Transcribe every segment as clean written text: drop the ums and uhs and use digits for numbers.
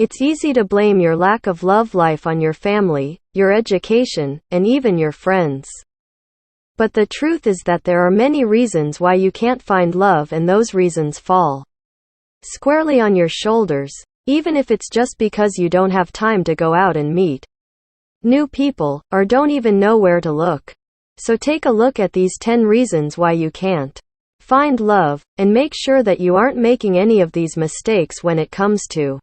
It's easy to blame your lack of love life on your family, your education, and even your friends. But the truth is that there are many reasons why you can't find love, and those reasons fall squarely on your shoulders, even if it's just because you don't have time to go out and meet new people, or don't even know where to look. So take a look at these 10 reasons why you can't find love, and make sure that you aren't making any of these mistakes when it comes to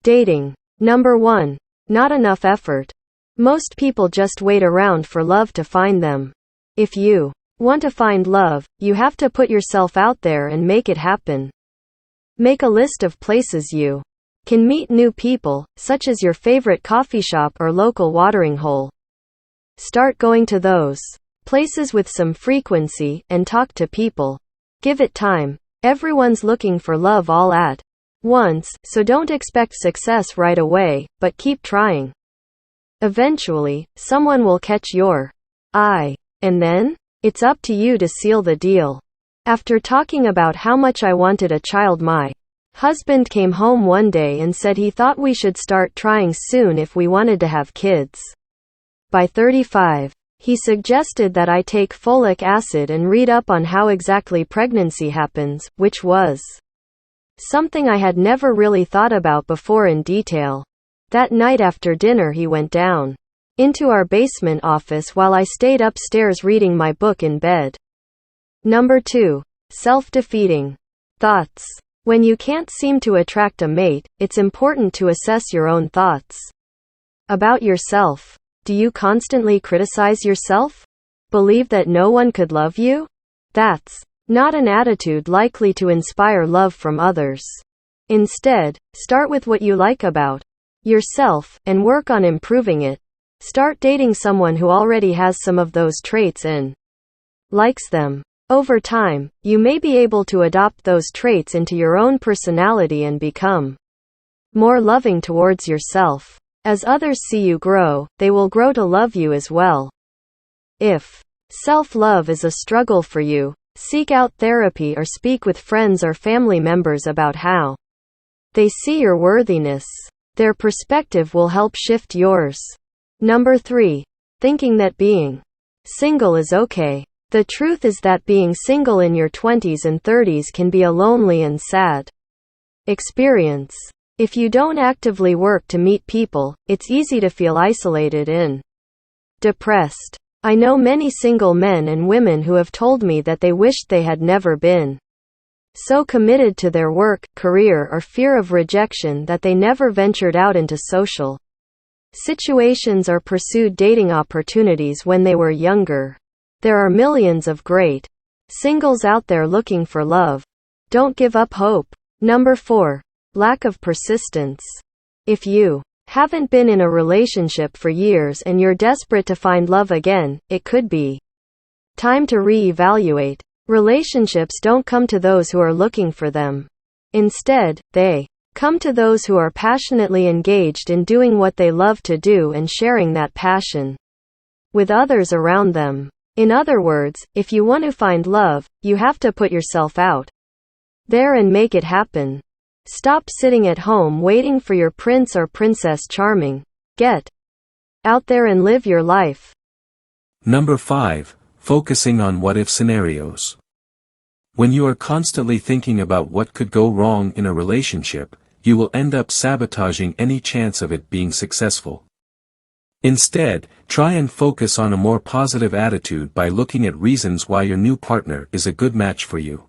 dating. Number 1. Not enough effort. Most people just wait around for love to find them. If you want to find love, you have to put yourself out there and make it happen. Make a list of places you can meet new people, such as your favorite coffee shop or local watering hole. Start going to those places with some frequency, and talk to people. Give it time. Everyone's looking for love all at once, so don't expect success right away, but keep trying. Eventually, someone will catch your eye. And then, it's up to you to seal the deal. After talking about how much I wanted a child, my husband came home one day and said he thought we should start trying soon if we wanted to have kids. By 35, he suggested that I take folic acid and read up on how exactly pregnancy happens, which was something I had never really thought about before in detail. That night after dinner he went down into our basement office while I stayed upstairs reading my book in bed. Number 2. Self-defeating thoughts. When you can't seem to attract a mate, it's important to assess your own thoughts about yourself. Do you constantly criticize yourself? Believe that no one could love you? That's not an attitude likely to inspire love from others. Instead, start with what you like about yourself, and work on improving it. Start dating someone who already has some of those traits and likes them. Over time, you may be able to adopt those traits into your own personality and become more loving towards yourself. As others see you grow, they will grow to love you as well. If self-love is a struggle for you, seek out therapy or speak with friends or family members about how they see your worthiness. Their perspective will help shift yours. Number 3. Thinking that being single is okay. The truth is that being single in your 20s and 30s can be a lonely and sad experience. If you don't actively work to meet people, it's easy to feel isolated and depressed. I know many single men and women who have told me that they wished they had never been so committed to their work, career, or fear of rejection that they never ventured out into social situations or pursued dating opportunities when they were younger. There are millions of great singles out there looking for love. Don't give up hope. Number 4. Lack of persistence. If you haven't been in a relationship for years and you're desperate to find love again, it could be time to re-evaluate. Relationships don't come to those who are looking for them. Instead, they come to those who are passionately engaged in doing what they love to do and sharing that passion with others around them. In other words, if you want to find love, you have to put yourself out there and make it happen. Stop sitting at home waiting for your prince or princess charming. Get out there and live your life. Number 5. Focusing on what-if scenarios. When you are constantly thinking about what could go wrong in a relationship, you will end up sabotaging any chance of it being successful. Instead, try and focus on a more positive attitude by looking at reasons why your new partner is a good match for you.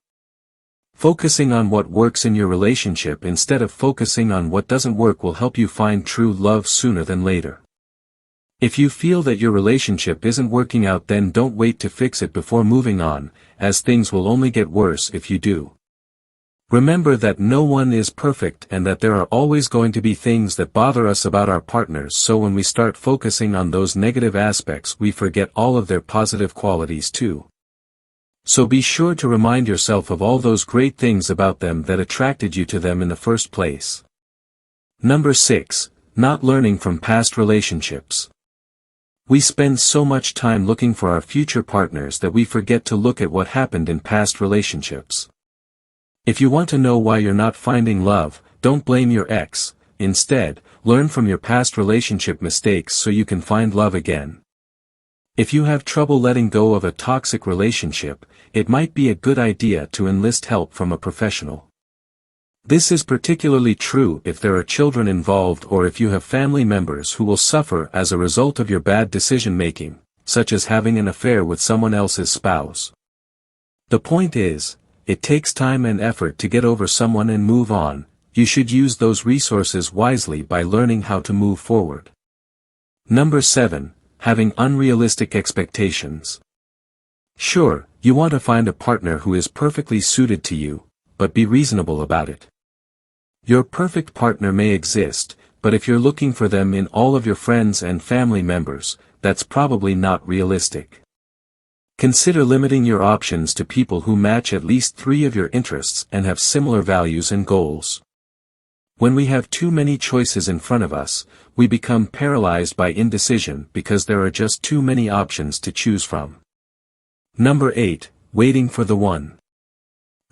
Focusing on what works in your relationship instead of focusing on what doesn't work will help you find true love sooner than later. If you feel that your relationship isn't working out, then don't wait to fix it before moving on, as things will only get worse if you do. Remember that no one is perfect and that there are always going to be things that bother us about our partners, so when we start focusing on those negative aspects, we forget all of their positive qualities too. So be sure to remind yourself of all those great things about them that attracted you to them in the first place. Number 6. Not learning from past relationships. We spend so much time looking for our future partners that we forget to look at what happened in past relationships. If you want to know why you're not finding love, don't blame your ex, Instead, learn from your past relationship mistakes so you can find love again. If you have trouble letting go of a toxic relationship, it might be a good idea to enlist help from a professional. This is particularly true if there are children involved or if you have family members who will suffer as a result of your bad decision-making, such as having an affair with someone else's spouse. The point is, it takes time and effort to get over someone and move on. You should use those resources wisely by learning how to move forward. Number 7. Having unrealistic expectations. Sure, you want to find a partner who is perfectly suited to you, but be reasonable about it. Your perfect partner may exist, but if you're looking for them in all of your friends and family members, that's probably not realistic. Consider limiting your options to people who match at least 3 of your interests and have similar values and goals. When we have too many choices in front of us, we become paralyzed by indecision because there are just too many options to choose from. Number 8. Waiting for the one.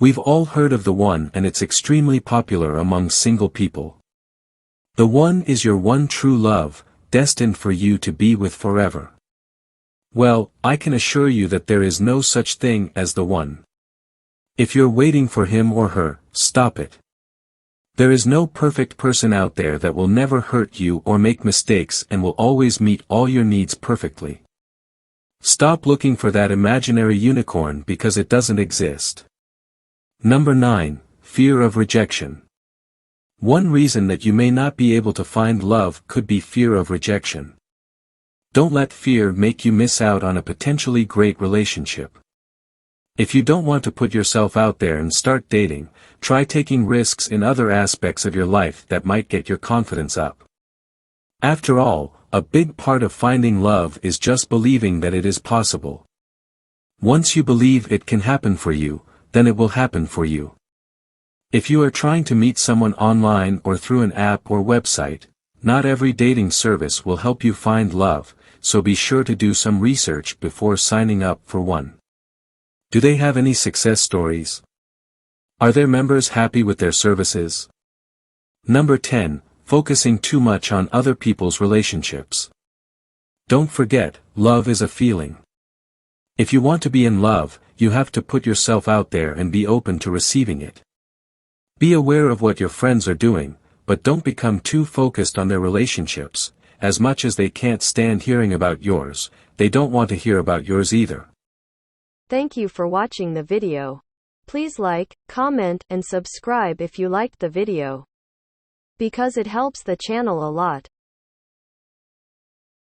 We've all heard of the one, and it's extremely popular among single people. The one is your one true love, destined for you to be with forever. Well, I can assure you that there is no such thing as the one. If you're waiting for him or her, stop it. There is no perfect person out there that will never hurt you or make mistakes and will always meet all your needs perfectly. Stop looking for that imaginary unicorn because it doesn't exist. Number 9. Fear of rejection. One reason that you may not be able to find love could be fear of rejection. Don't let fear make you miss out on a potentially great relationship. If you don't want to put yourself out there and start dating, try taking risks in other aspects of your life that might get your confidence up. After all, a big part of finding love is just believing that it is possible. Once you believe it can happen for you, then it will happen for you. If you are trying to meet someone online or through an app or website, not every dating service will help you find love, so be sure to do some research before signing up for one. Do they have any success stories? Are their members happy with their services? Number 10. Focusing too much on other people's relationships. Don't forget, love is a feeling. If you want to be in love, you have to put yourself out there and be open to receiving it. Be aware of what your friends are doing, but don't become too focused on their relationships. As much as they can't stand hearing about yours, they don't want to hear about yours either. Thank you for watching the video. Please like, comment, and subscribe if you liked the video, because it helps the channel a lot.